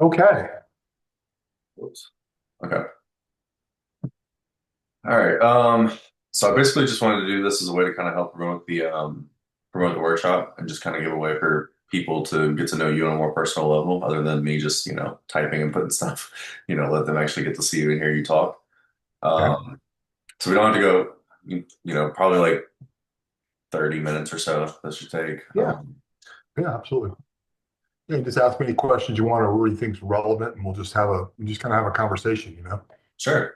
Okay. Whoops. Okay. All right. So I basically just wanted to do this as a way to kind of help promote the workshop and just kind of give a way for people to get to know you on a more personal level, other than me just, typing and putting stuff, let them actually get to see you and hear you talk. Okay. Um, so we don't have to go, probably like 30 minutes or so this should take. Yeah. Yeah, absolutely. Yeah, just ask me any questions you want or really think's relevant, and we'll just kind of have a conversation. Sure.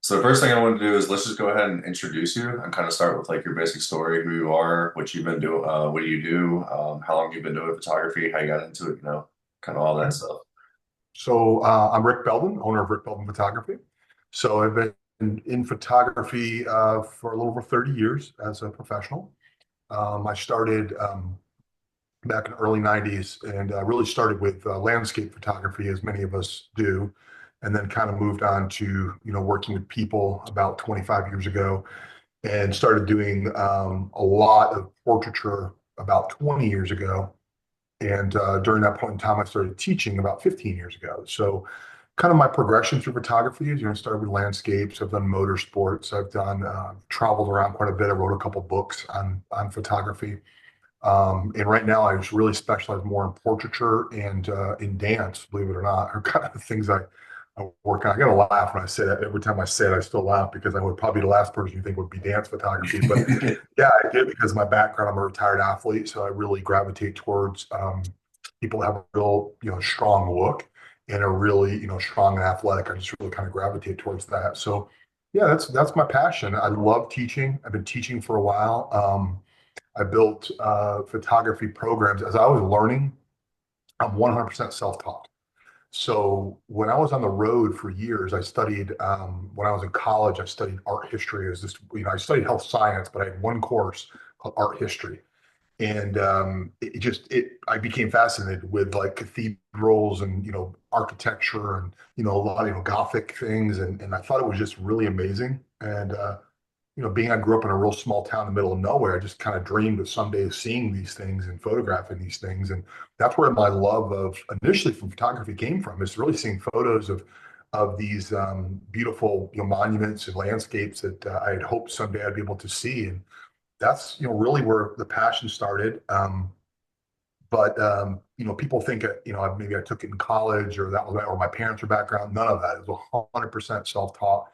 So the first thing I want to do is let's just go ahead and introduce you and kind of start with like your basic story, who you are, what you've been doing, what do you do, how long you've been doing photography, how you got into it, kind of all that Okay. stuff. So I'm Rick Belden, owner of Rick Belden Photography. So I've been in photography for a little over 30 years as a professional. I started back in the early 90s and really started with landscape photography, as many of us do, and then kind of moved on to, working with people about 25 years ago and started doing a lot of portraiture about 20 years ago. And during that point in time, I started teaching about 15 years ago. So, kind of my progression through photography is, started with landscapes. I've done motorsports. I've done traveled around quite a bit. I wrote a couple books on photography. And right now, I just really specialize more in portraiture and in dance. Believe it or not, are kind of the things I work on. I gotta laugh when I say that. Every time I say it, I still laugh because I would probably be the last person you think would be dance photography. But yeah, I did because of my background. I'm a retired athlete, so I really gravitate towards people that have a real, strong look and are really, strong and athletic. I just really kind of gravitate towards that. So yeah, that's my passion. I love teaching. I've been teaching for a while. I built photography programs as I was learning. I'm 100% self-taught. So when I was on the road for years, I studied. When I was in college, I studied art history. As this, I studied health science, but I had one course called art history, and I became fascinated with like cathedrals and architecture and a lot of Gothic things, and I thought it was just really amazing. And being I grew up in a real small town in the middle of nowhere, I just kind of dreamed of someday seeing these things and photographing these things. And that's where my love of initially from photography came from, is really seeing photos of these beautiful monuments and landscapes that I had hoped someday I'd be able to see. And that's really where the passion started. But people think maybe I took it in college or that was or my parents' background. None of that. It was 100% self-taught.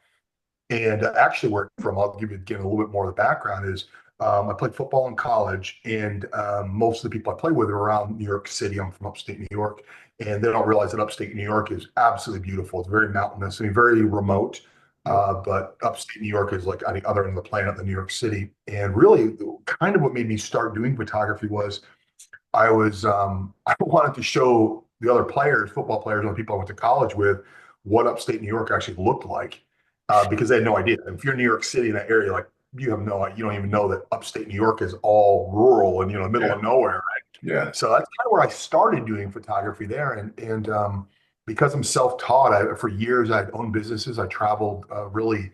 And actually, where from, I'll give you again a little bit more of the background is I played football in college, and most of the people I play with are around New York City. I'm from upstate New York, and they don't realize that upstate New York is absolutely beautiful. It's very mountainous and very remote. Yep. But upstate New York is like on the other end of the planet than New York City. And really, kind of what made me start doing photography was I wanted to show the other players, football players, and the people I went to college with, what upstate New York actually looked like, because they had no idea. If you're in New York City in that area, like you don't even know that upstate New York is all rural and middle Yeah. of nowhere. Right? Yeah. So that's kind of where I started doing photography there, and because I'm self-taught, for years I had owned businesses. I traveled really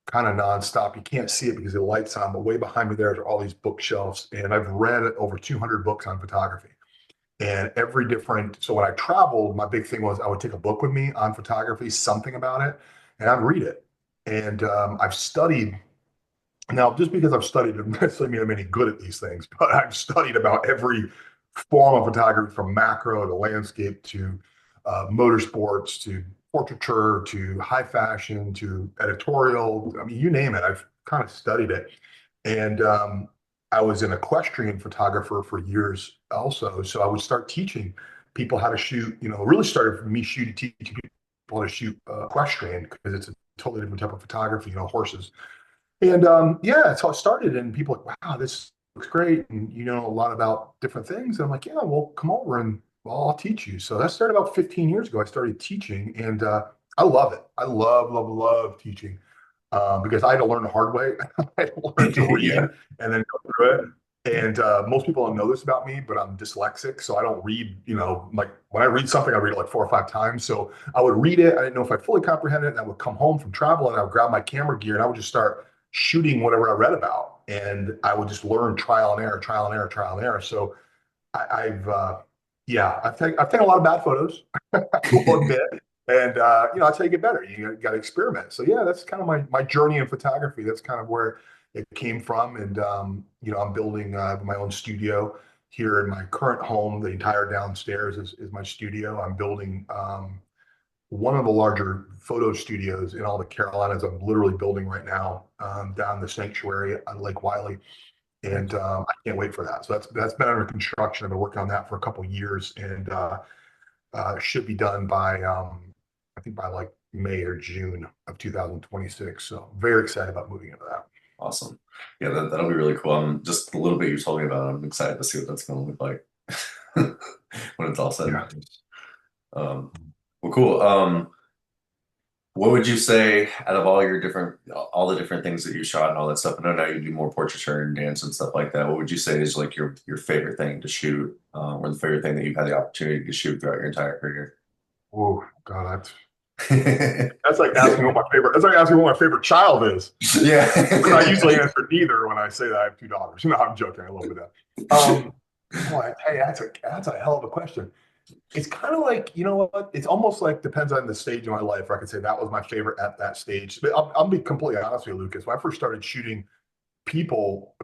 kind of nonstop. You can't see it because the light's on, but way behind me there are all these bookshelves, and I've read over 200 books on photography. And every different, so when I traveled, my big thing was I would take a book with me on photography, something about it, and I'd read it. And I've studied now, just because I've studied doesn't necessarily mean I'm any good at these things, but I've studied about every form of photography from macro to landscape to motorsports to portraiture to high fashion to editorial. I mean, you name it, I've kind of studied it. And I was an equestrian photographer for years also. So I would start teaching people how to shoot, it really started from me teaching people how to shoot equestrian because it's a totally different type of photography, horses. And yeah, that's how it started. And people are like, wow, this looks great. And you know a lot about different things. And I'm like, yeah, well, come over and I'll teach you. So that started about 15 years ago. I started teaching and I love it. I love, love, love teaching because I had to learn the hard way. I had to learn to read Yeah. and then go through it. And most people don't know this about me, but I'm dyslexic. So I don't read, like when I read something, I read it like 4 or 5 times. So I would read it. I didn't know if I fully comprehended it. And I would come home from travel and I would grab my camera gear and I would just start shooting whatever I read about. And I would just learn trial and error, trial and error, trial and error. So I've Yeah, I've taken a lot of bad photos, I will admit. And that's how you get better. You got to experiment. So yeah, that's kind of my journey in photography. That's kind of where it came from. And I'm building my own studio here in my current home. The entire downstairs is my studio. I'm building one of the larger photo studios in all the Carolinas. I'm literally building right now down in the sanctuary on Lake Wiley, and I can't wait for that. So that's been under construction. I've been working on that for a couple of years, and should be done by I think by like May or June of 2026. So very excited about moving into that. Awesome. Yeah, that'll be really cool. Just a little bit you told me about it. I'm excited to see what that's going to look like when it's all said and Yeah. done. Well, cool. What would you say out of all the different things that you shot and all that stuff? I know now you do more portraiture and dance and stuff like that. What would you say is like your favorite thing to shoot, or the favorite thing that you've had the opportunity to shoot throughout your entire career? Oh God, that's like asking what my favorite. That's like asking what my favorite child is. Yeah. And I usually answer neither when I say that I have two daughters. No, I'm joking. I love that. Boy, hey, that's a hell of a question. It's kind of like, you know what? It's almost like depends on the stage of my life where I could say that was my favorite at that stage. But I'll be completely honest with you, Lucas. When I first started shooting people,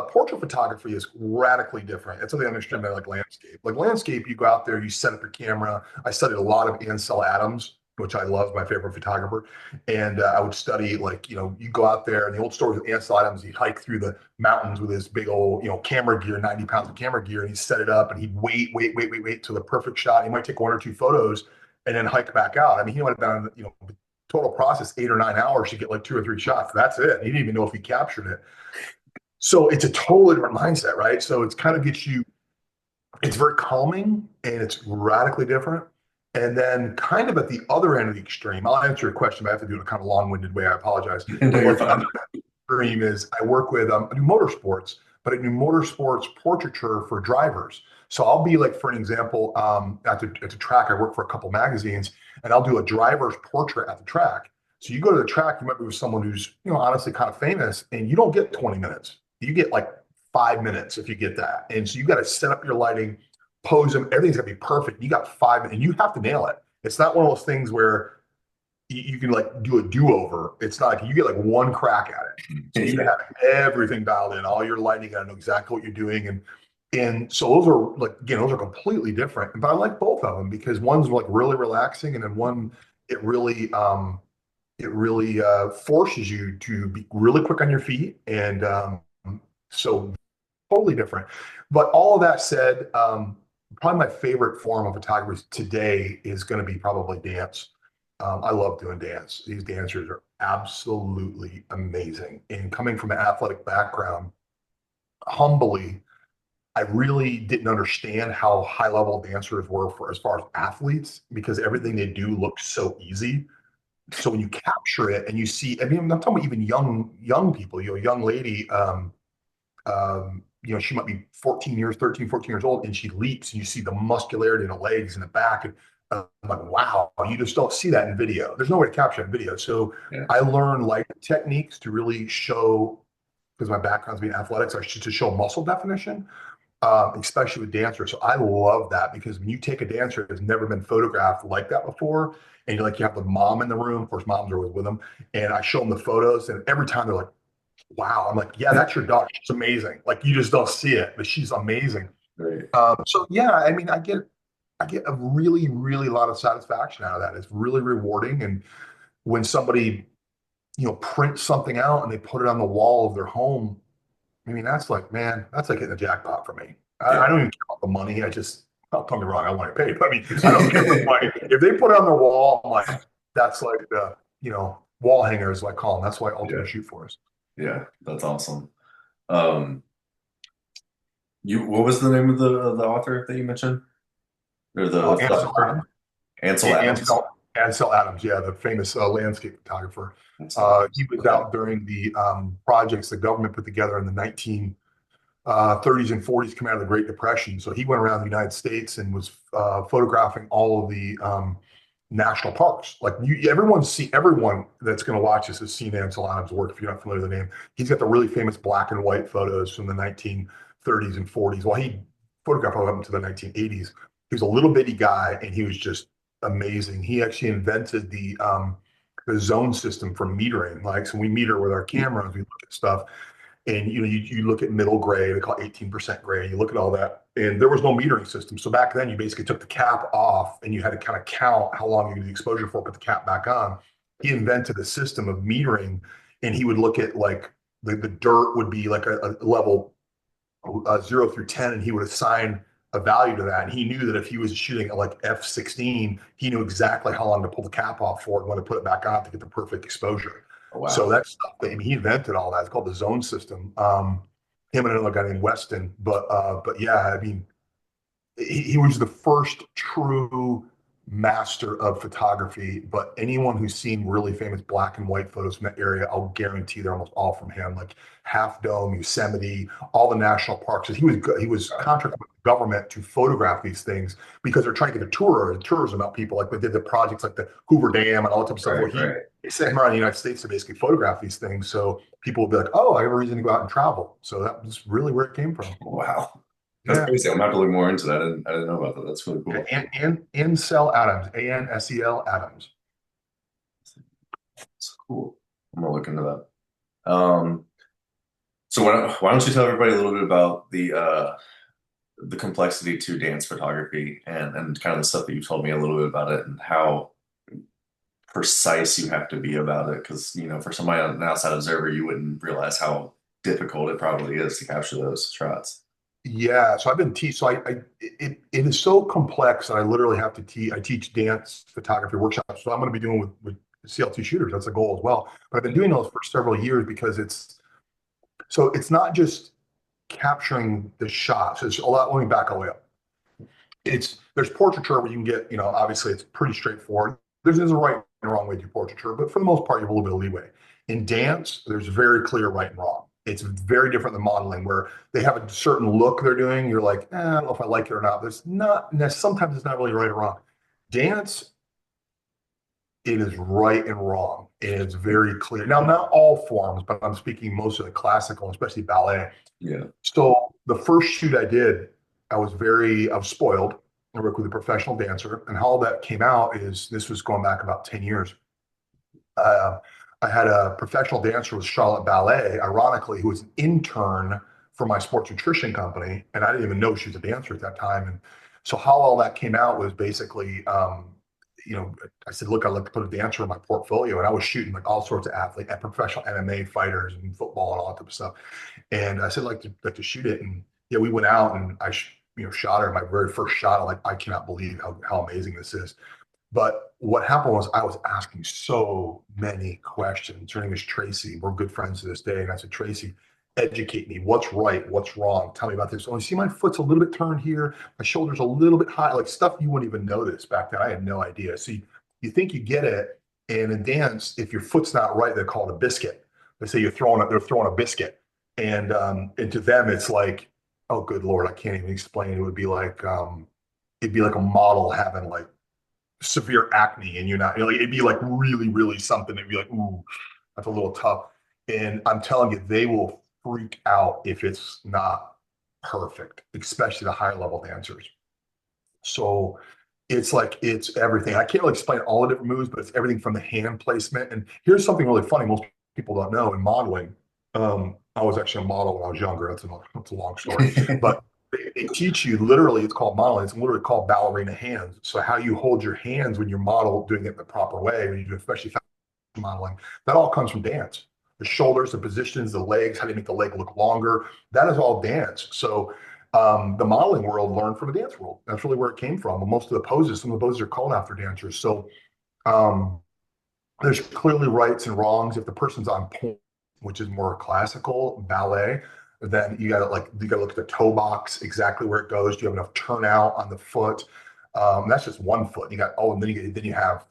portrait photography is radically different. It's something I understand by like landscape. Like landscape, you go out there, you set up your camera. I studied a lot of Ansel Adams, which I love, my favorite photographer. And I would study like, you go out there and the old stories with Ansel Adams, he'd hike through the mountains with his big old, camera gear, 90 pounds of camera gear, and he'd set it up and he'd wait till the perfect shot. He might take one or two photos and then hike back out. I mean, he might have done, total process 8 or 9 hours to get like two or three shots. That's it. He didn't even know if he captured it. So it's a totally different mindset, right? So it's kind of gets you, it's very calming and it's radically different. And then kind of at the other end of the extreme, I'll answer your question, but I have to do it in a kind of long-winded way. I apologize. No, But you're like the fine. other extreme is I work with, I do motorsports, but I do motorsports portraiture for drivers. So I'll be like, for an example, at the track, I work for a couple magazines and I'll do a driver's portrait at the track. So you go to the track, you might be with someone who's, honestly kind of famous and you don't get 20 minutes. You get like 5 minutes if you get that. And so you got to set up your lighting, pose them, everything's got to be perfect. You got 5 minutes and you have to nail it. It's not one of those things where you can like do a do-over. It's not like you get like one crack at it. So you Yeah. have everything dialed in, all your lighting, got to know exactly what you're doing. And so those are like, again, those are completely different. But I like both of them because one's like really relaxing and then one it really forces you to be really quick on your feet. And so totally different. But all of that said, probably my favorite form of photography today is going to be probably dance. I love doing dance. These dancers are absolutely amazing. And coming from an athletic background, humbly, I really didn't understand how high level dancers were for as far as athletes because everything they do looks so easy. So when you capture it and you see, I mean, I'm talking about even young people, young lady, she might be 14 years, 13, 14 years old, and she leaps and you see the muscularity in the legs and the back. And I'm like, wow, you just don't see that in video. There's no way to capture it in video. So Yeah. I learned light techniques to really show, because my background's being athletics, to show muscle definition, especially with dancers. So I love that because when you take a dancer that's never been photographed like that before, and you have the mom in the room, of course, moms are always with them, and I show them the photos, and every time they're like, wow. I'm like, yeah, that's your daughter. She's amazing. Like you just don't see it, but she's amazing. Great. So yeah, I mean, I get a really, really lot of satisfaction out of that. It's really rewarding. And when somebody, prints something out and they put it on the wall of their home, I mean, that's like, man, that's like hitting a jackpot for me. I Yeah. don't even care about the money. Don't get me wrong, I want to pay, but I mean, I don't care about the money. If they put it on their wall, I'm like, that's like the, wall hangers, I call them. That's why I Yeah. ultimately shoot for us. Yeah. That's awesome. Um, what was the name of the author that you mentioned? Or the Ansel photographer? Adams. Ansel Adams. Ansel Adams, yeah, the famous landscape photographer. Ansel He Adams. was Okay. out during the projects the government put together in the 1930s and 40s, coming out of the Great Depression. So he went around the United States and was photographing all of the national parks. Like everyone that's going to watch this has seen Ansel Adams' work. If you're not familiar with the name, he's got the really famous black and white photos from the 1930s and 40s. Well, he photographed all of them to the 1980s. He was a little bitty guy, and he was just amazing. He actually invented the zone system for metering. Like, so we meter with our cameras, we look at stuff, and you look at middle gray, they call it 18% gray. You look at all that, and there was no metering system. So back then, you basically took the cap off, and you had to kind of count how long you did the exposure for, put the cap back on. He invented a system of metering, and he would look at like the dirt would be like a level 0 through 10, and he would assign a value to that. And he knew that if he was shooting at like F16, he knew exactly how long to pull the cap off for and when to put it back on to get the perfect exposure. Oh, So wow. that's stuff that, I mean, he invented all that. It's called the zone system. Him and another guy named Weston. But yeah, I mean, he was the first true master of photography. But anyone who's seen really famous black and white photos from that area, I'll guarantee they're almost all from him. Like Half Dome, Yosemite, all the national parks. He was contracted with the government to photograph these things because they're trying to get a tourism out people. Like they did the projects like the Hoover Dam and all that type of stuff where Right, right. he sent him around the United States to basically photograph these things. So people will be like, oh, I have a reason to go out and travel. So that was really where it came from. Wow. That's Yeah. crazy. I'm gonna have to look more into that. I didn't know about that. That's really cool. And Ansel Adams, Ansel Adams. That's cool. I'm gonna look into that. So why don't you tell everybody a little bit about the complexity to dance photography and kind of the stuff that you told me a little bit about it and how precise you have to be about it because for somebody an outside observer you wouldn't realize how difficult it probably is to capture those shots. Yeah, so I've been teach. So it is so complex that I literally have to teach. I teach dance photography workshops. So I'm going to be doing with CLT shooters. That's a goal as well. But I've been doing those for several years because it's not just capturing the shots. It's a lot. Let me back all the way up. There's portraiture where you can get, obviously it's pretty straightforward. There's a right and wrong way to do portraiture, but for the most part, you have a little bit of leeway. In dance, there's very clear right and wrong. It's very different than modeling where they have a certain look they're doing. You're like, I don't know if I like it or not. There's not, sometimes it's not really right or wrong. Dance, it is right and wrong. It's very clear. Now, not all forms, but I'm speaking most of the classical, especially ballet. Yeah. So the first shoot I did, I was spoiled. I worked with a professional dancer, and how that came out is this was going back about 10 years. Uh, I had a professional dancer with Charlotte Ballet, ironically, who was an intern for my sports nutrition company, and I didn't even know she was a dancer at that time. And so how all that came out was basically, I said, look, I'd like to put a dancer in my portfolio, and I was shooting like all sorts of athletes, and professional MMA fighters and football and all that type of stuff. And I said, like to shoot it. And yeah, we went out and shot her my very first shot. I'm like, I cannot believe how amazing this is. But what happened was I was asking so many questions. Her name is Tracy. We're good friends to this day. And I said, Tracy, educate me. What's right? What's wrong? Tell me about this. Oh, you see my foot's a little bit turned here. My shoulder's a little bit high, like stuff you wouldn't even notice back then. I had no idea. So you think you get it. And in dance, if your foot's not right, they're called a biscuit. They say they're throwing a biscuit. And to them, it's like, oh, good Lord, I can't even explain. It'd be like a model having like severe acne and you're not, like, it'd be like really, really something. It'd be like, ooh, that's a little tough. And I'm telling you, they will freak out if it's not perfect, especially the higher level dancers. So it's everything. I can't really explain all the different moves, but it's everything from the hand placement. And here's something really funny. Most people don't know in modeling. I was actually a model when I was younger. That's a long story, but they teach you literally. It's called modeling. It's literally called ballerina hands. So how you hold your hands when you're model doing it the proper way, when you do especially fashion modeling, that all comes from dance. The shoulders, the positions, the legs, how do you make the leg look longer? That is all dance. So the modeling world learned from the dance world. That's really where it came from. And most of the poses, some of the poses are called after dancers. So um, there's clearly rights and wrongs. If the person's on point, which is more classical ballet, then you gotta look at the toe box, exactly where it goes. Do you have enough turnout on the foot? That's just one foot. And then you have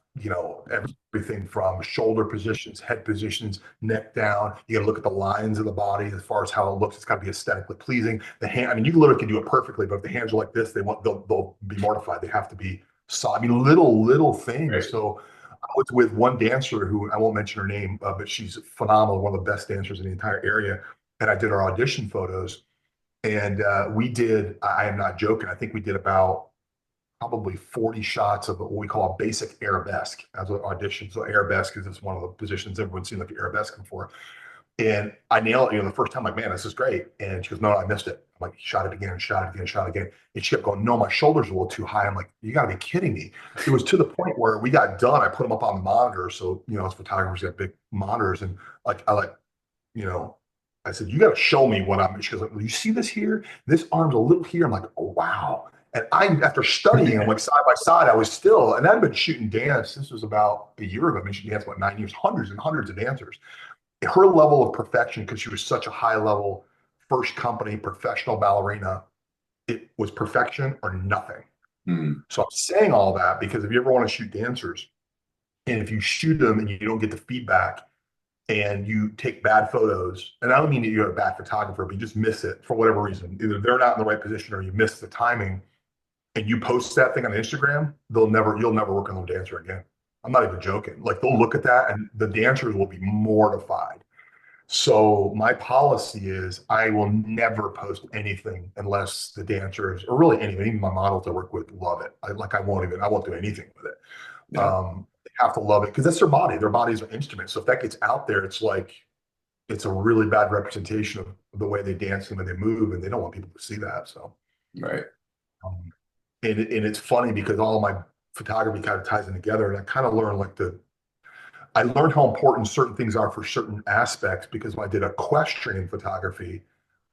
everything from shoulder positions, head positions, neck down. You got to look at the lines of the body as far as how it looks. It's got to be aesthetically pleasing. The hand, I mean, you literally can do it perfectly, but if the hands are like this, they'll be mortified. They have to be soft. I mean, little things. Right. So I was with one dancer who I won't mention her name, but she's phenomenal, one of the best dancers in the entire area. And I did our audition photos, and we did. I am not joking. I think we did about probably 40 shots of what we call a basic arabesque as an audition. So arabesque is just one of the positions everyone's seen like arabesque before. And I nailed it, the first time, like, man, this is great. And she goes, no, I missed it. I'm like, shot it again, shot it again, shot it again. And she kept going, no, my shoulders are a little too high. I'm like, you got to be kidding me. It was to the point where we got done. I put them up on the monitor. So, as photographers got big monitors. And you know, I said, you got to show me what I'm. She goes, like, well, you see this here? This arm's a little here. I'm like, oh, wow. And after studying them like side by side, I was still, and I'd been shooting dance. This was about a year ago. I've been shooting dance about 9 years, hundreds and hundreds of dancers. Her level of perfection, because she was such a high level, first company professional ballerina, it was perfection or nothing. Mm. So I'm saying all that because if you ever want to shoot dancers, and if you shoot them and you don't get the feedback, and you take bad photos, and I don't mean that you're a bad photographer, but you just miss it for whatever reason. Either they're not in the right position or you miss the timing, and you post that thing on Instagram, you'll never work on a dancer again. I'm not even joking. Like they'll look at that and the dancers will be mortified. So my policy is I will never post anything unless the dancers, or really anything, even my models I work with love it. I won't do anything with it. Yeah. They have to love it because that's their body. Their bodies are instruments. So if that gets out there, it's like it's a really bad representation of the way they dance and when they move, and they don't want people to see that. So, Right. um, and it's funny because all of my photography kind of ties in together, and I kind of learned I learned how important certain things are for certain aspects because when I did equestrian photography,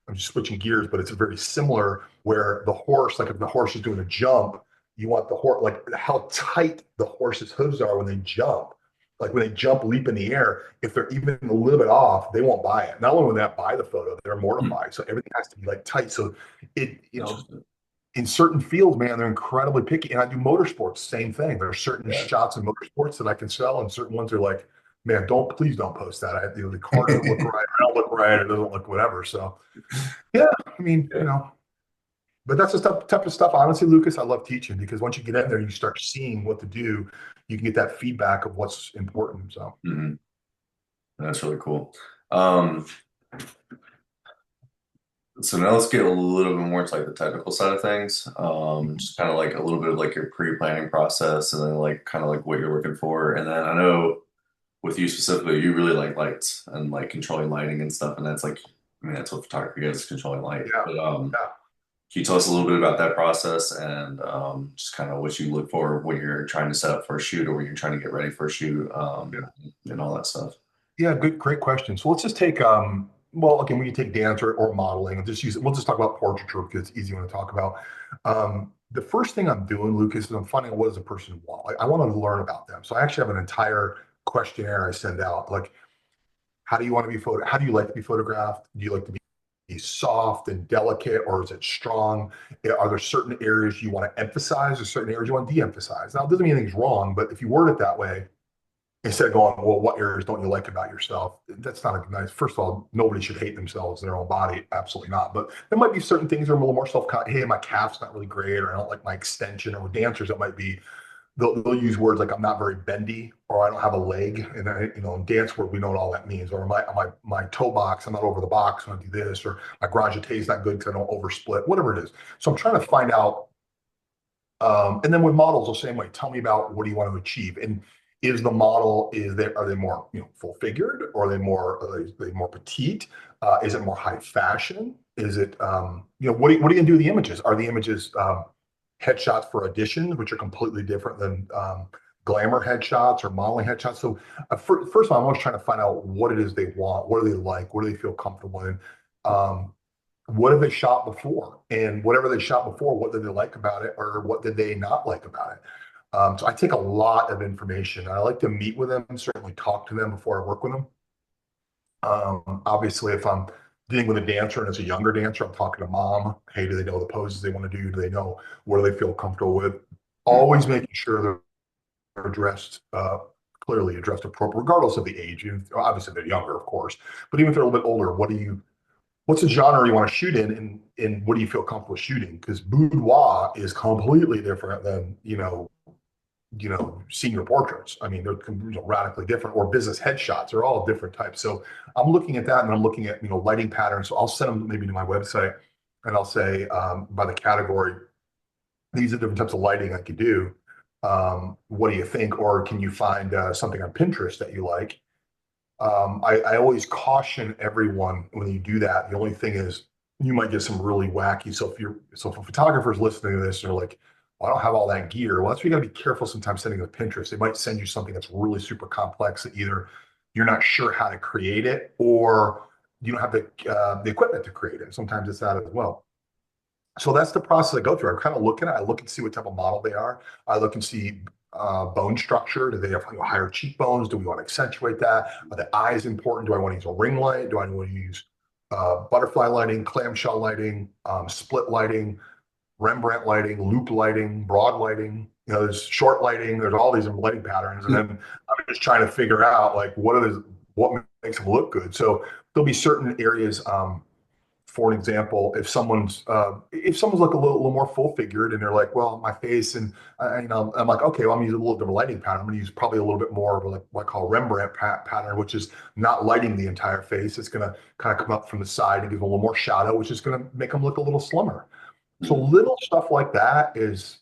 I'm just switching gears, but it's very similar where the horse, like if the horse is doing a jump, you want the horse, like how tight the horse's hooves are when they jump. Like when they jump, leap in the air, if they're even a little bit off, they won't buy it. Not only will they not buy the photo, they're Mm. mortified. So everything has to be like tight. So it, Interesting. in certain fields, man, they're incredibly picky. And I do motorsports, same thing. There are certain Yeah. shots in motorsports that I can sell, and certain ones are like, man, please don't post that. The car doesn't look right, I don't look right, it doesn't look whatever. So yeah, I mean, Yeah. but that's the type of stuff. Honestly, Lucas, I love teaching because once you get in there, you start seeing what to do. You can get that feedback of what's important. So Hmm. That's really cool. Um, so now let's get a little bit more into like the technical side of things. Just kind of like a little bit of like your pre-planning process and then like kind of like what you're looking for. And then I know with you specifically, you really like lights and like controlling lighting and stuff. And that's like, I mean, that's what photography is, controlling light. yeah, But yeah. can you tell us a little bit about that process and just kind of what you look for when you're trying to set up for a shoot or when you're trying to get ready for a shoot and all that stuff? Yeah, great question. So let's just take well, again, we can take dance or modeling and just use it. We'll just talk about portraiture because it's easy one to talk about. The first thing I'm doing, Lucas, is I'm finding out what does a person want. I want to learn about them. So I actually have an entire questionnaire I send out. Like, how do you want to be photo? How do you like to be photographed? Do you like to be soft and delicate, or is it strong? Are there certain areas you want to emphasize, or certain areas you want to de-emphasize? Now, it doesn't mean anything's wrong, but if you word it that way, instead of going, well, what areas don't you like about yourself? That's not a nice. First of all, nobody should hate themselves in their own body. Absolutely not. But there might be certain things that are a little more self. Hey, my calf's not really great, or I don't like my extension. Or with dancers, it might be they'll use words like I'm not very bendy, or I don't have a leg. And in dance work, we know what all that means. Or my toe box, I'm not over the box when I do this. Or my garage is not good because I don't oversplit. Whatever it is. So I'm trying to find out and then with models, the same way. Tell me about what do you want to achieve, and is the model are they more full figured, or are they more petite? Is it more high fashion? Is it what are you gonna do with the images? Are the images headshots for auditions, which are completely different than glamour headshots or modeling headshots? So first of all, I'm always trying to find out what it is they want, what do they like, what do they feel comfortable in. What have they shot before? And whatever they shot before, what did they like about it or what did they not like about it? So I take a lot of information. I like to meet with them, certainly talk to them before I work with them. Obviously, if I'm dealing with a dancer and it's a younger dancer, I'm talking to mom. Hey, do they know the poses they want to do? Do they know what do they feel comfortable with? Always making sure they're dressed clearly addressed appropriately, regardless of the age. Obviously, they're younger, of course, but even if they're a little bit older, what's the genre you want to shoot in and what do you feel comfortable shooting? Because boudoir is completely different than senior portraits. I mean, they're radically different, or business headshots. They're all different types. So I'm looking at that, and I'm looking at lighting patterns. So I'll send them maybe to my website, and I'll say by the category, these are different types of lighting I could do. What do you think? Or can you find something on Pinterest that you like? I always caution everyone when you do that. The only thing is you might get some really wacky. So for photographers listening to this, they're like, well, I don't have all that gear. Well, that's why you got to be careful sometimes sending to Pinterest. They might send you something that's really super complex that either you're not sure how to create it or you don't have the equipment to create it. Sometimes it's that as well. So that's the process I go through. I'm kind of looking at, I look and see what type of model they are. I look and see bone structure. Do they have higher cheekbones? Do we want to accentuate that? Are the eyes important? Do I want to use a ring light? Do I want to use butterfly lighting, clamshell lighting, split lighting, Rembrandt lighting, loop lighting, broad lighting? There's short lighting. There's all these lighting patterns, and then I'm just trying to figure out like what makes them look good. So there'll be certain areas. For an example, if someone's like a little more full figured and they're like, well, my face and I'm like, okay, well, I'm using a little different lighting pattern. I'm going to use probably a little bit more of like what I call Rembrandt pattern, which is not lighting the entire face. It's going to kind of come up from the side and give them a little more shadow, which is going to make them look a little slimmer. So Mhm. little stuff like that is,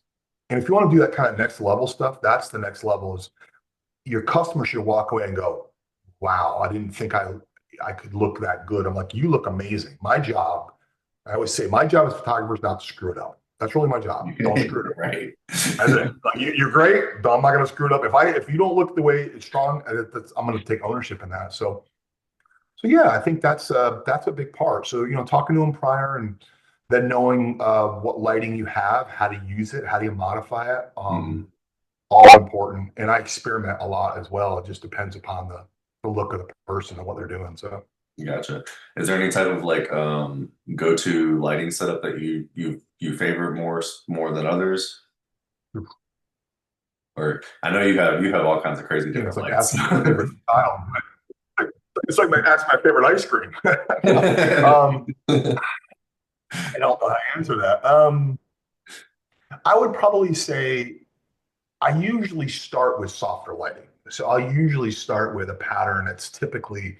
and if you want to do that kind of next level stuff, that's the next level. Is your customer should walk away and go, wow, I didn't think I could look that good. I'm like, you look amazing. My job, I always say, my job as a photographer is not to screw it up. That's really my job. Don't screw it up. Right. That's it. Like, you're great, but I'm not going to screw it up. If you don't look the way it's strong, I'm going to take ownership in that. So yeah, I think that's a big part. So talking to them prior and then knowing what lighting you have, how to use it, how do you modify it. Mhm. All important. And I experiment a lot as well. It just depends upon the look of the person and what they're doing. So Gotcha. Is there any type of like go-to lighting setup that you favor more than others? Or I know you have all kinds of crazy it's different like lights. asking my favorite style. It's like asking my favorite ice cream. I don't know how to answer that. I would probably say I usually start with softer lighting. So I'll usually start with a pattern that's typically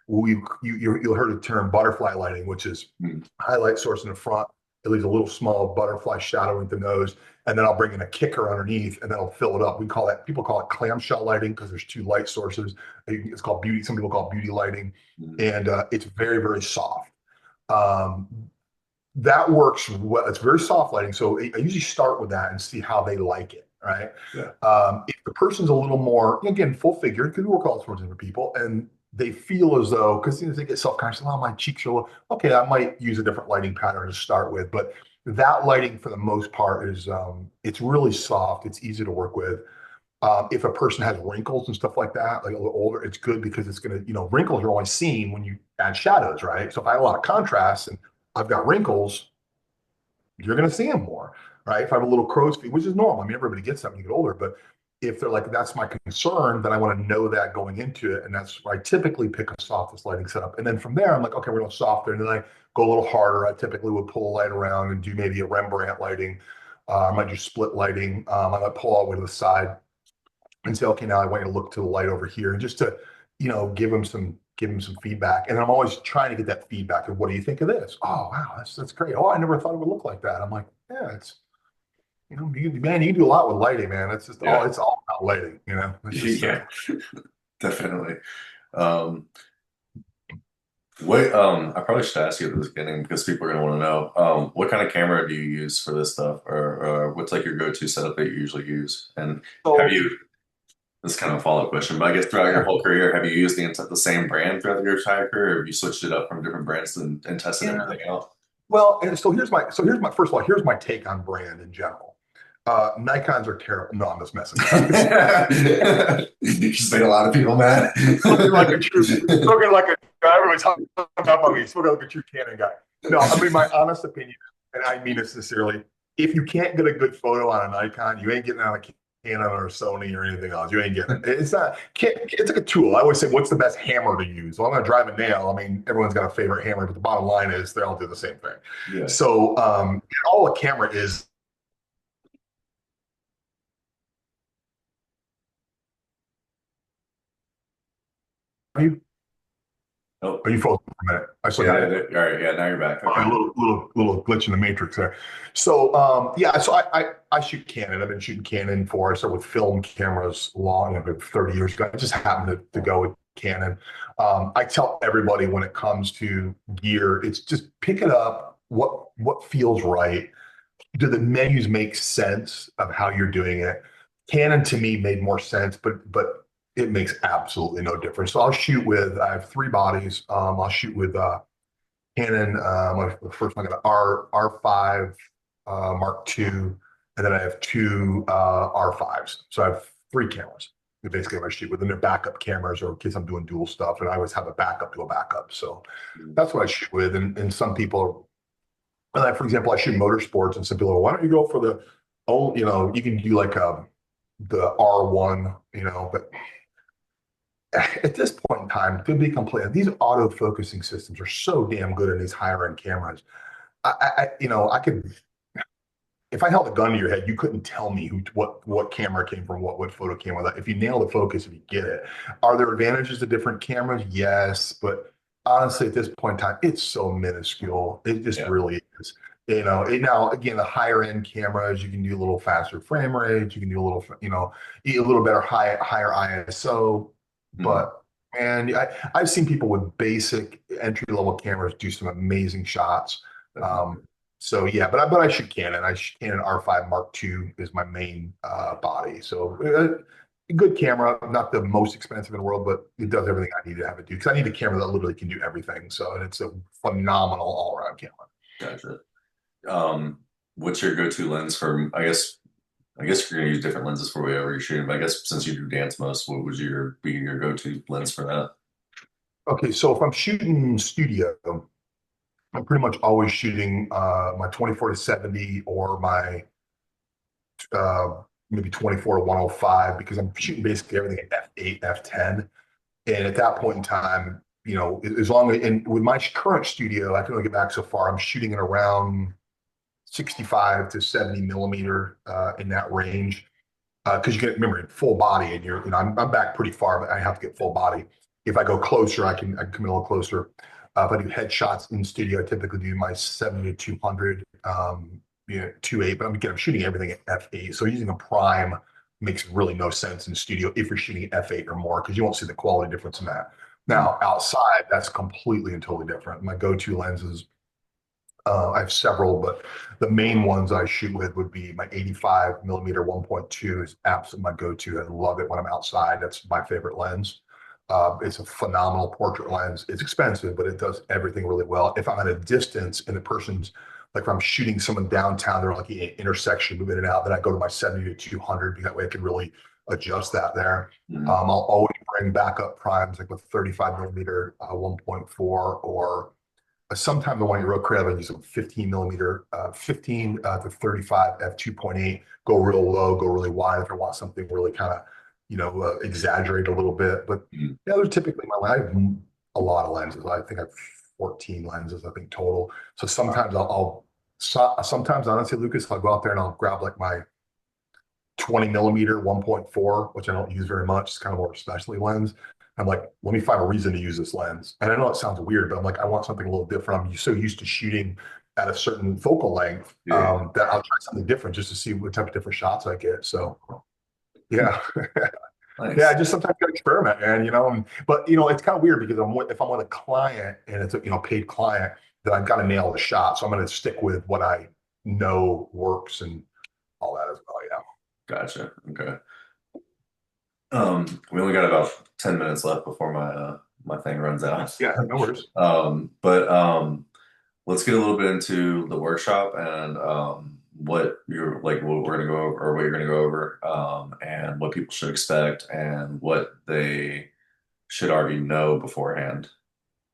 you'll heard the term butterfly lighting, which is Hmm. highlight source in the front. It leaves a little small butterfly shadow with the nose, and then I'll bring in a kicker underneath, and then I'll fill it up. People call it clamshell lighting because there's two light sources. It's called beauty. Some people call it beauty lighting, and it's very, very soft. Um, that works well. It's very soft lighting. So I usually start with that and see how they like it. Right. Yeah. If the person's a little more, again, full figured, because we work all sorts of different people, and they feel as though, because they get self-conscious, oh, my cheeks are low. Okay, I might use a different lighting pattern to start with. But that lighting, for the most part, it's really soft. It's easy to work with. If a person has wrinkles and stuff like that, like a little older, it's good because it's going to, wrinkles are only seen when you add shadows, right? So if I have a lot of contrast and I've got wrinkles, you're going to see them more, right? If I have a little crow's feet, which is normal. I mean, everybody gets that when you get older, but if they're like, that's my concern, then I want to know that going into it. And that's why I typically pick a softest lighting setup. And then from there, I'm like, okay, we're going softer. And then I go a little harder. I typically would pull a light around and do maybe a Rembrandt lighting. I might do split lighting. I might pull all the way to the side and say, okay, now I want you to look to the light over here, and just to, give them some feedback. And I'm always trying to get that feedback of what do you think of this? Oh, wow, that's great. Oh, I never thought it would look like that. I'm like, yeah, man, you do a lot with lighting, man. Yeah. It's all about lighting, It's just Yeah, definitely. Um, I probably should ask you at the beginning because people are gonna want to know. What kind of camera do you use for this stuff, or what's like your go-to setup that you usually use? And have so you? This is kind of a follow-up question, but I guess throughout your yeah, whole career, have you used the same brand throughout your entire career, or have you switched it up from different brands and tested yeah. everything out? Well, and so here's my first of all, here's my take on brand in general. Nikons are terrible. No, I'm just messing, guys. You just made a lot of people mad. Spoken like a true, spoken like a everybody's hung up on me. Spoken like a true Canon guy. No, I mean my honest opinion, and I mean it sincerely. If you can't get a good photo on a Nikon, you ain't getting on a Canon or a Sony or anything else. You ain't getting it. It's not. It's like a tool. I always say, what's the best hammer to use? Well, I'm going to drive a nail. I mean, everyone's got a favorite hammer, but the bottom line is they all do the same thing. Yeah. So all a camera is. Oh, Are you frozen for a minute? I still yeah, got yeah, you. all right, yeah, now you're back. All right, Okay. little glitch in the matrix there. So yeah, so I shoot Canon. I've been shooting Canon for I started with film cameras long, about 30 years ago. I just happened to go with Canon. I tell everybody when it comes to gear, it's just pick it up. What feels right? Do the menus make sense of how you're doing it? Canon to me made more sense, but it makes absolutely no difference. So I'll shoot with I have three bodies. I'll shoot with Canon. The first one I got an R5 Mark II, and then I have two R5s. So I have three cameras. Basically, I shoot with, and they're backup cameras, or in case I'm doing dual stuff, and I always have a backup to a backup. So that's what I shoot with. And some people, and like, for example, I shoot motorsports, and some people are, why don't you go for the, oh, you can do like the R1, but at this point in time, to be completely, these auto focusing systems are so damn good in these higher end cameras. I could, if I held a gun to your head, you couldn't tell me what camera came from what photo camera. If you nail the focus, if you get it, are there advantages to different cameras? Yes, but honestly, at this point in time, it's so minuscule. It just Yeah. really is. Now again, the higher end cameras, you can do a little faster frame rate, you can do a little, a little better higher ISO, Mhm. but and I've seen people with basic entry level cameras do some amazing shots. Definitely. Um, so yeah, but I shoot Canon. I shoot Canon R5 Mark II is my main body. So good camera, not the most expensive in the world, but it does everything I need to have it do. Because I need a camera that literally can do everything. So and it's a phenomenal all around camera. Gotcha. Um, what's your go-to lens for, I guess you're gonna use different lenses for whatever you're shooting, but I guess since you do dance most, what would be your go-to lens for that? Okay, so if I'm shooting studio, I'm pretty much always shooting my 24 to 70 or my uh, maybe 24 to 105 because I'm shooting basically everything at f8, f10. And at that point in time, as long as, and with my current studio, I can only get back so far. I'm shooting at around 65 to 70 millimeter in that range. Because you can remember full body, and I'm back pretty far, but I have to get full body. If I go closer, I can come in a little closer. If I do headshots in studio, I typically do my 70 to 200, 2.8. But I'm shooting everything at f8. So using a prime makes really no sense in studio if you're shooting at f8 or more, because you won't see the quality difference in that. Mm. Now outside, that's completely and totally different. My go-to lenses, I have several, but the main ones I shoot with would be my 85 millimeter 1.2 is absolutely my go-to. I love it when I'm outside. That's my favorite lens. It's a phenomenal portrait lens. It's expensive, but it does everything really well. If I'm at a distance and the person's like, if I'm shooting someone downtown, they're like an intersection, moving in and out, then I go to my 70 to 200. That way I can really adjust that there. Mhm. I'll always bring backup primes like with 35 millimeter 1.4 or sometimes I want you real creative. I use a 15 millimeter, 15 to 35 f2.8. Go real low, go really wide if I want something really kind of, exaggerate a little bit. But Mhm. yeah, they're typically my. I have a lot of lenses. I think I have 14 lenses. I think total. So sometimes sometimes honestly, Lucas, I'll go out there and I'll grab like my 20 millimeter 1.4, which I don't use very much. It's kind of more specialty lens. I'm like, let me find a reason to use this lens. And I know it sounds weird, but I'm like, I want something a little different. I'm so used to shooting at a certain focal length Yeah. that I'll try something different just to see what type of different shots I get. So yeah, yeah, I Nice. just sometimes gotta experiment, man. But it's kind of weird because if I'm with a client and it's a paid client, then I've got to nail the shot. So I'm going to stick with what I know works and all that as well. Yeah. Gotcha. Okay. We only got about 10 minutes left before my thing runs out. Yeah, no worries. But let's get a little bit into the workshop and what you're like, what we're gonna go over, or what you're gonna go over, and what people should expect and what they should already know beforehand.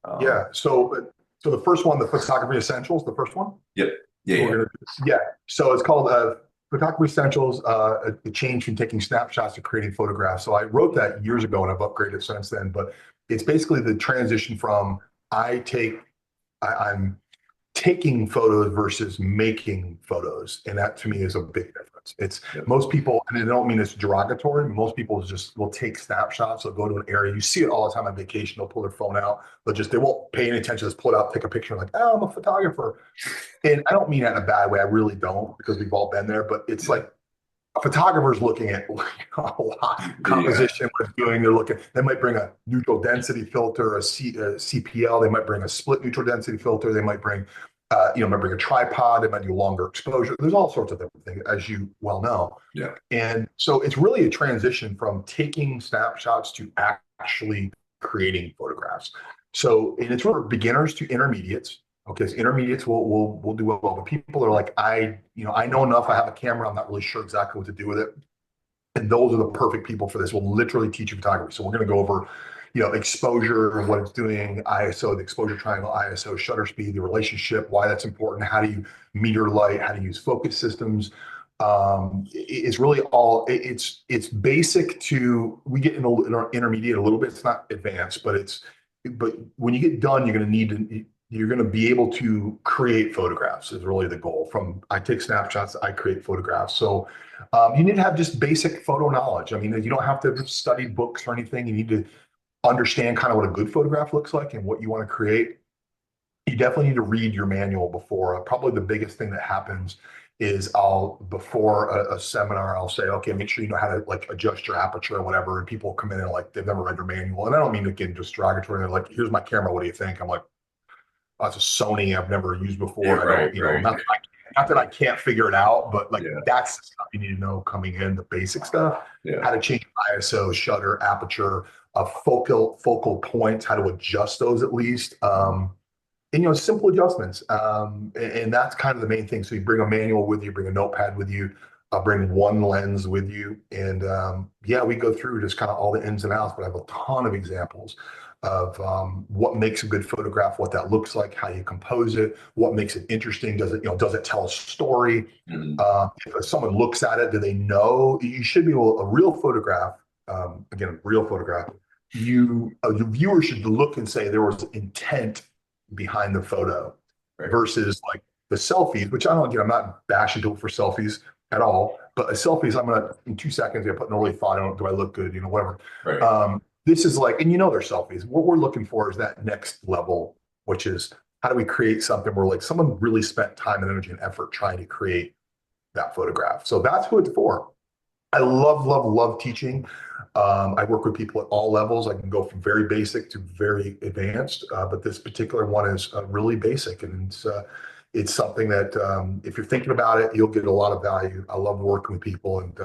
Um, Yeah. So the first one, the photography essentials, the first one. yep. Yeah, So we're yeah. gonna yeah. So it's called photography essentials. A change from taking snapshots to creating photographs. So I wrote that years ago, and I've upgraded since then. But it's basically the transition from I take I'm taking photos versus making photos, and that to me is a big difference. It's Yep. most people, and I don't mean it's derogatory. Most people just will take snapshots. They'll go to an area. You see it all the time on vacation. They'll pull their phone out. They won't pay any attention. Just pull it out, take a picture, like, oh, I'm a photographer. And I don't mean that in a bad way. I really don't, because we've all been there. But it's Yeah. like a photographer's looking at a lot Yeah. composition, what it's doing. They might bring a neutral density filter, a CPL. They might bring a split neutral density filter. They might bring, might bring a tripod. They might do longer exposure. There's all sorts of different things, as you well know. Yeah. And so it's really a transition from taking snapshots to actually creating photographs. So, and it's for beginners to intermediates. Okay, so intermediates will do well, but people are like, I know enough. I have a camera. I'm not really sure exactly what to do with it. And those are the perfect people for this. We'll literally teach you photography. So we're going to go over, exposure and what it's doing, ISO, the exposure triangle, ISO, shutter speed, the relationship, why that's important, how do you meter light, how to use focus systems. It's really it's basic to, we get in our intermediate a little bit. It's not advanced, but when you get done, you're going to be able to create photographs is really the goal. From I take snapshots, I create photographs. So you need to have just basic photo knowledge. I mean, you don't have to study books or anything. You need to understand kind of what a good photograph looks like and what you want to create. You definitely need to read your manual before. Probably the biggest thing that happens is before a seminar, I'll say, okay, make sure you know how to like adjust your aperture or whatever. And people come in and like, they've never read your manual. And I don't mean to get just derogatory. They're like, here's my camera. What do you think? I'm like, oh, it's a Sony I've never used Yeah. before. I Right. don't, Right. not that I can't figure it out, but like Yeah. that's the stuff you need to know coming in, the basic stuff, Yeah. how to change ISO, shutter, aperture, focal points, how to adjust those at least. And simple adjustments. And that's kind of the main thing. So you bring a manual with you, bring a notepad with you, bring one lens with you. And yeah, we go through just kind of all the ins and outs, but I have a ton of examples of what makes a good photograph, what that looks like, how you compose it, what makes it interesting. Does it tell a story? Mhm. If someone looks at it, do they know? You should be able, a real photograph, again, a real photograph, the viewer should look and say there was intent behind the photo Right. versus like the selfies, which I don't get. I'm not bashing people for selfies at all, but a selfies, I'm gonna in 2 seconds, I put no really thought on it. Do I look good? Whatever. Right. This is like, and they're selfies. What we're looking for is that next level, which is how do we create something where like someone really spent time and energy and effort trying to create that photograph. So that's who it's for. I love, love, love teaching. I work with people at all levels. I can go from very basic to very advanced, but this particular one is really basic, and it's something that if you're thinking about it, you'll get a lot of value. I love working with people and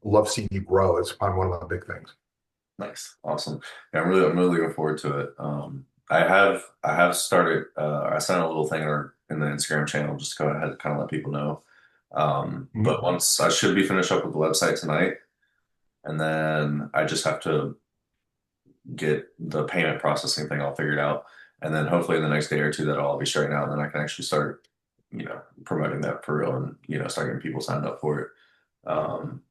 love seeing you grow. It's probably one of my big things. Nice. Awesome. Yeah, I'm really looking forward to it. I have started, I sent a little thing in the Instagram channel just to go ahead and kind of let people know. But Mhm. once I should be finished up with the website tonight, and then I just have to get the payment processing thing all figured out. And then hopefully in the next day or two that'll all be straightened out, and then I can actually start, promoting that for real and, start getting people signed up for it. Um,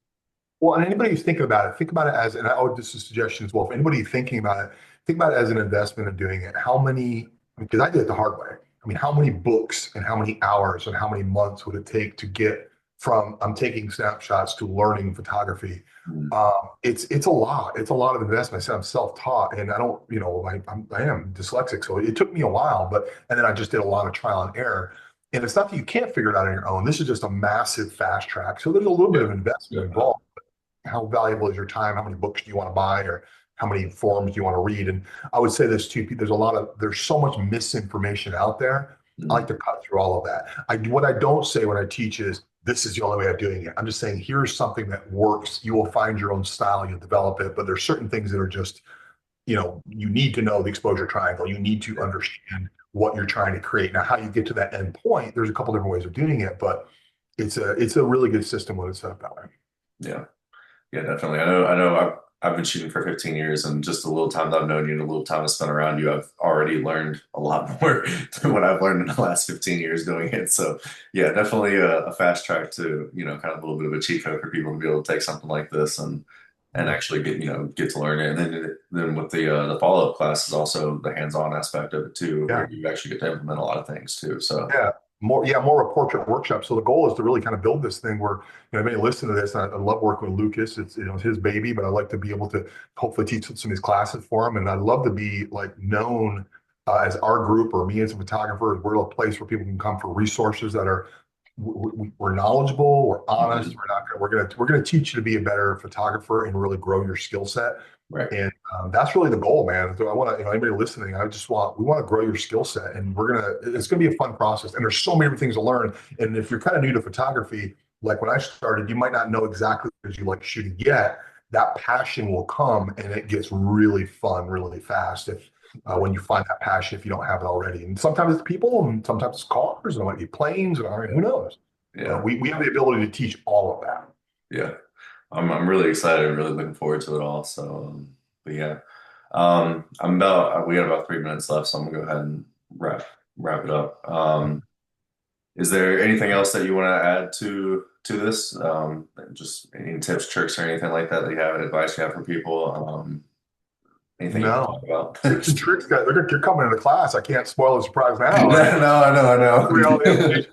Well, and anybody who's thinking about it, think about it as, and I would just a suggestion as well. If anybody thinking about it, think about it as an investment of doing it. How many, because I did it the hard way. I mean, how many books and how many hours and how many months would it take to get from I'm taking snapshots to learning photography? It's a lot. It's a lot of investment. I said I'm self-taught, and I don't, I am dyslexic, so it took me a while. But and then I just did a lot of trial and error. And it's not that you can't figure it out on your own. This is just a massive fast track. So there's a little bit yeah, of investment definitely. involved. How valuable is your time? How many books do you want to buy, or how many forums do you want to read? And I would say this too, there's so much misinformation out there. I like Mhm. to cut through all of that. What I don't say when I teach is this is the only way of doing it. I'm just saying here's something that works. You will find your own style, you'll develop it, but there's certain things that are just, you need to know the exposure triangle. You need to Yeah, understand what you're trying to create. Now, how you get to that end point, there's a couple different ways of doing it, but it's a really good system when it's set up that way. yeah, yeah, definitely. I know. I've been shooting for 15 years, and just the little time that I've known you and the little time I spent around you, I've already learned a lot more than what I've learned in the last 15 years doing it. So, yeah, definitely a fast track to, kind of a little bit of a cheat code for people to be able to take something like this and actually get to learn it. And then with the follow-up class is also the hands-on aspect of it too, Yeah. where you actually get to implement a lot of things too. So, Yeah. more of a portrait workshop. So the goal is to really kind of build this thing where, I may listen to this. I love working with Lucas. It's, his baby, but I like to be able to hopefully teach some of these classes for him. And I'd love to be like known as our group or me as a photographer. We're a place where people can come for resources that are we're knowledgeable, we're honest, Mhm. we're gonna teach you to be a better photographer and really grow your skill set. Right. And that's really the goal, man. So I want to, anybody listening, we want to grow your skill set, and it's gonna be a fun process. And there's so many things to learn. And if you're kind of new to photography, like when I started, you might not know exactly as you like shooting yet. That passion will come, and it gets really fun really fast if when you find that passion if you don't have it already. And sometimes it's people, and sometimes it's cars, and it might be planes, and who knows? But Yeah. we have the ability to teach all of that. Yeah. I'm really excited, really looking forward to it all. So, but yeah, we got about 3 minutes left, so I'm gonna go ahead and wrap it up. Is there anything else that you want to add to this? Just any tips, tricks, or anything like that that you have, advice you have for people? Anything you want to No. talk about? Tips and tricks that you're coming into class. I can't spoil the surprise now, No, right? I All the know. information.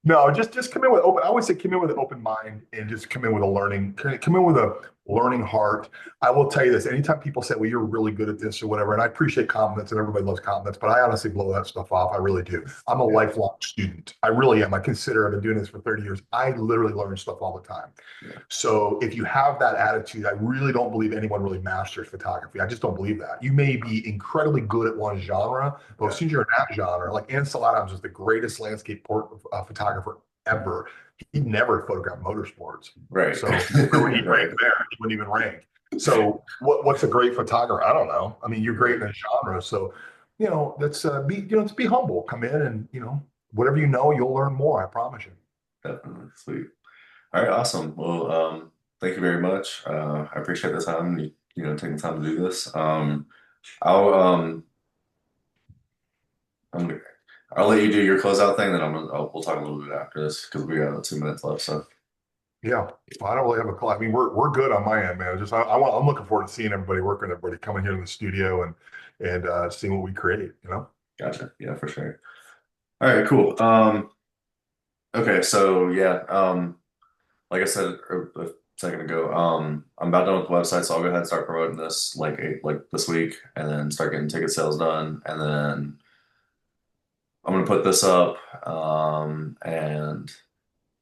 No, just come in with open. I would say come in with an open mind and just come in with a come in with a learning heart. I will tell you this: anytime people say, "Well, you're really good at this" or whatever, and I appreciate compliments, and everybody loves compliments, but I honestly blow that stuff off. I really do. I'm a Yeah, lifelong student. I really am. I consider I've been doing this for 30 years. I literally learn stuff all the time. yeah, So if you have that attitude, I really don't believe anyone really masters photography. I just don't believe that. You may be incredibly good at one genre, but as yeah. soon as you're in that genre, like Ansel Adams is the greatest landscape photographer ever. He never photographed motorsports. Right, So where would he rank right. there? He wouldn't even rank. So what's a great photographer? I don't know. I mean, you're great in a genre. So, let's let's be humble. Come in and, whatever you know, you'll learn more. I promise you. Definitely sweet. All right, awesome. Well, thank you very much. I appreciate the time, taking the time to do this. I'll I'm gonna, I'll let you do your closeout thing, then we'll talk a little bit after this because we got 2 minutes left. So Yeah. Well, I don't really have a call. I mean, we're good on my end, man. Just I'm looking forward to seeing everybody working, everybody coming here in the studio and seeing what we create, gotcha. Yeah, for sure. All right, cool. Okay, so yeah, like I said a second ago, I'm about done with the website, so I'll go ahead and start promoting this like this week, and then start getting ticket sales done, and then I'm gonna put this up, and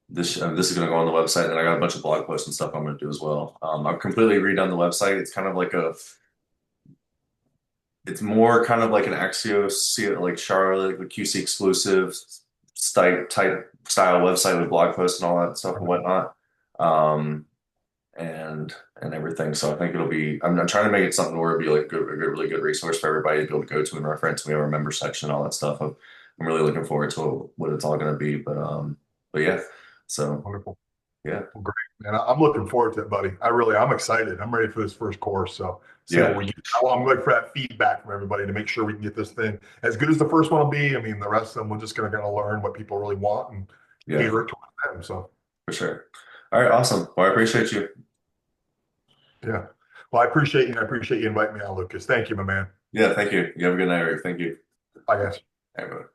this is gonna go on the website, and I got a bunch of blog posts and stuff I'm gonna do as well. I've completely redone the website. It's kind of like it's more kind of like an Axios, like Charlotte, the QC exclusive type style website with blog posts and all that stuff and whatnot. Um, and everything. So I think it'll be. I'm trying to make it something where it'll be like really good resource for everybody to be able to go to and reference. We have our member section, all that stuff. I'm really looking forward to what it's all going to be. But yeah. So Wonderful. yeah, Well, great, man. I'm looking forward to it, buddy. I'm excited. I'm ready for this first course. So see what yeah, we get. I'm looking for that feedback from everybody to make sure we can get this thing as good as the first one will be. I mean, the rest of them, we're just going to kind of learn what people really want and yeah, cater it towards them. So for sure. All right, awesome. Well, I appreciate you. yeah. Well, I appreciate you. And I appreciate you inviting me on, Lucas. Thank you, my man. Yeah, thank you. You have a good night, Rick. Thank you. Bye, guys. Everyone.